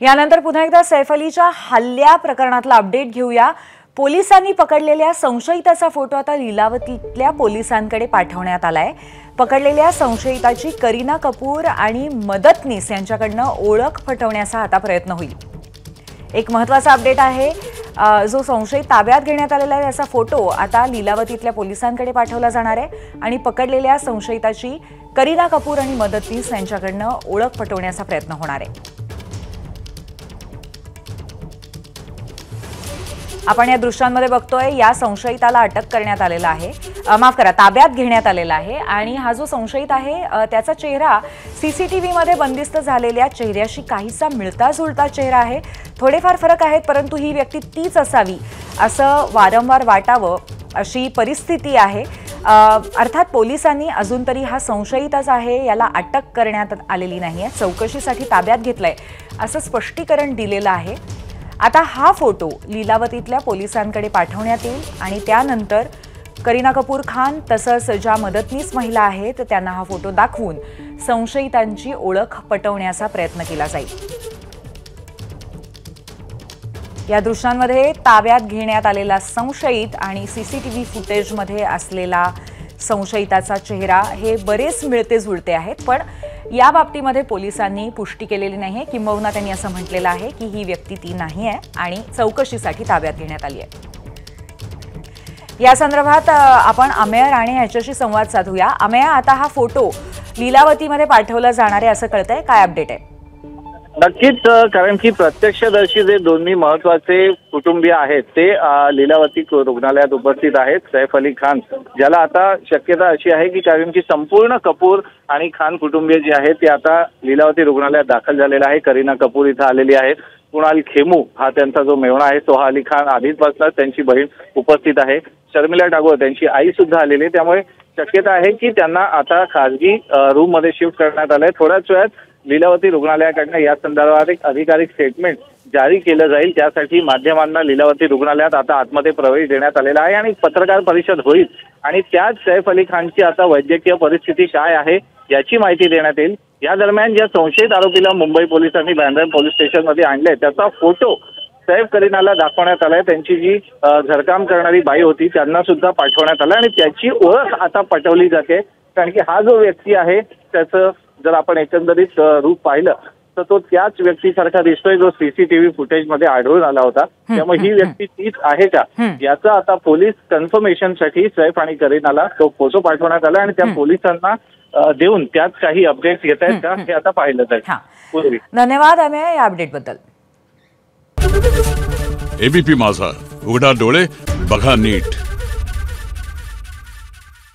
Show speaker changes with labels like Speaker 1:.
Speaker 1: यानंतर पुन्हा एकदा सैफ अलीच्या हल्ल्या प्रकरणातला अपडेट घेऊया। पोलिसांनी पकडलेल्या संशयिताचा फोटो आता लीलावतीतल्या पोलिसांकडे पाठवण्यात आलाय। पकडलेल्या संशयिताची करीना कपूर आणि मदतनीस यांच्याकडनं ओळख पटवण्याचा आता प्रयत्न होईल। एक महत्त्वाचा अपडेट आहे, जो संशयित ताब्यात घेण्यात आलेला आहे त्याचा फोटो आता लीलावतीतल्या पोलिसांकडे पाठवला जाणार आहे आणि पकडलेल्या संशयिताची करीना कपूर आणि मदतनीस यांच्याकडनं ओळख पटवण्याचा प्रयत्न होणार आहे। आपण या दृश्यांमध्ये बघतोय, या संशयिताला अटक करण्यात आलेला आहे, माफ करा, ताब्यात घेण्यात आलेला आहे आणि हा जो संशयित आहे त्याचा चेहरा सीसीटीव्ही मध्ये बंदिस्त झालेल्या चेहऱ्याशी काहीसा मिळता जुळता चेहरा आहे। थोडेफार फरक आहेत, परंतु ही व्यक्ती तीच असावी असं वारंवार वाटावं अशी परिस्थिती आहे। अर्थात पोलिसांनी अजून तरी हा संशयितच आहे, याला अटक करण्यात आलेली नाहीये, चौकशीसाठी ताब्यात घेतलंय असं स्पष्टीकरण दिलेलं आहे। आता हा फोटो लीलावतीतल्या पोलिसांकडे पाठवण्यात येईल आणि त्यानंतर करीना कपूर खान तसंच ज्या मदतनीस महिला आहेत त्यांना हा फोटो दाखवून संशयितांची ओळख पटवण्याचा प्रयत्न केला जाईल। या दृश्यांमध्ये ताब्यात घेण्यात आलेला संशयित आणि सीसीटीव्ही फुटेजमध्ये असलेला संशयिताचा चेहरा हे बरेच मिळते जुळते आहेत, पण या बाबतीमध्ये पोलिसांनी पुष्टी केलेली नाहीये। किंबहुना त्यांनी असं म्हटलेलं आहे की ही व्यक्ती ती नाही आहे आणि चौकशीसाठी ताब्यात घेण्यात आली आहे। या संदर्भात आपण अमेय राणे यांच्याशी संवाद साधूया। अमेय, आता हा फोटो लीलावतीमध्ये पाठवला जाणार आहे असं कळतंय, काय अपडेट आहे?
Speaker 2: नक्कीच, कारण की प्रत्यक्षदर्शी जे दोन्ही महत्वाचे कुटुंबीय आहेत ते लीलावती रुग्णालयात उपस्थित आहेत। सैफ अली खान, ज्याला आता शक्यता अशी आहे की कारण की संपूर्ण कपूर आणि खान कुटुंबीय जे आहेत ते आता लीलावती रुग्णालयात दाखल झालेला आहे। करीना कपूर इथं आलेली आहे, कुणाल खेमू हा त्यांचा जो मेव्हणा आहे, सोहा अली खान आधीपासूनच त्यांची बहीण उपस्थित आहे, शर्मिला टागोर त्यांची आई सुद्धा आलेली आहे। त्यामुळे शक्यता आहे की त्यांना आता खासगी रूम मध्ये शिफ्ट करण्यात आलंय। थोड्याच वेळात लीलावती रुग्णालयाकडनं या संदर्भात एक अधिकारिक स्टेटमेंट जारी केलं जाईल। त्यासाठी माध्यमांना लीलावती रुग्णालयात आता आतमध्ये प्रवेश देण्यात आलेला आहे आणि पत्रकार परिषद होईल आणि त्यात सैफ अली खानची आता वैद्यकीय परिस्थिती काय आहे याची माहिती देण्यात येईल। या दरम्यान ज्या संशयित आरोपीला मुंबई पोलिसांनी बँड्रा पोलीस स्टेशनमध्ये आणले त्याचा फोटो सैफ करीनाला दाखवण्यात आलाय। त्यांची जी घरकाम करणारी बाई होती त्यांना सुद्धा पाठवण्यात आलं आणि त्याची ओळख आता पटवली जाते, कारण की हा जो व्यक्ती आहे त्याचं जर आपण एकंदरीत रूप पाहिलं तर तो त्याच व्यक्तीसारखा दिसतोय जो सीसीटीव्ही फुटेजमध्ये आढळून आला होता। त्यामुळे ही व्यक्ती तीच आहे का याचं आता पोलीस कन्फर्मेशनसाठी सैफ आणि करीनाला तो फोटो पाठवण्यात आला आणि त्या पोलिसांना देऊन त्यात काही अपडेट्स घेत आहेत का हे आता पाहिलं जाईल।
Speaker 1: धन्यवाद अमेय या अपडेट बद्दल।
Speaker 3: एबीपी माझा, उघडा डोळे बघा नीट।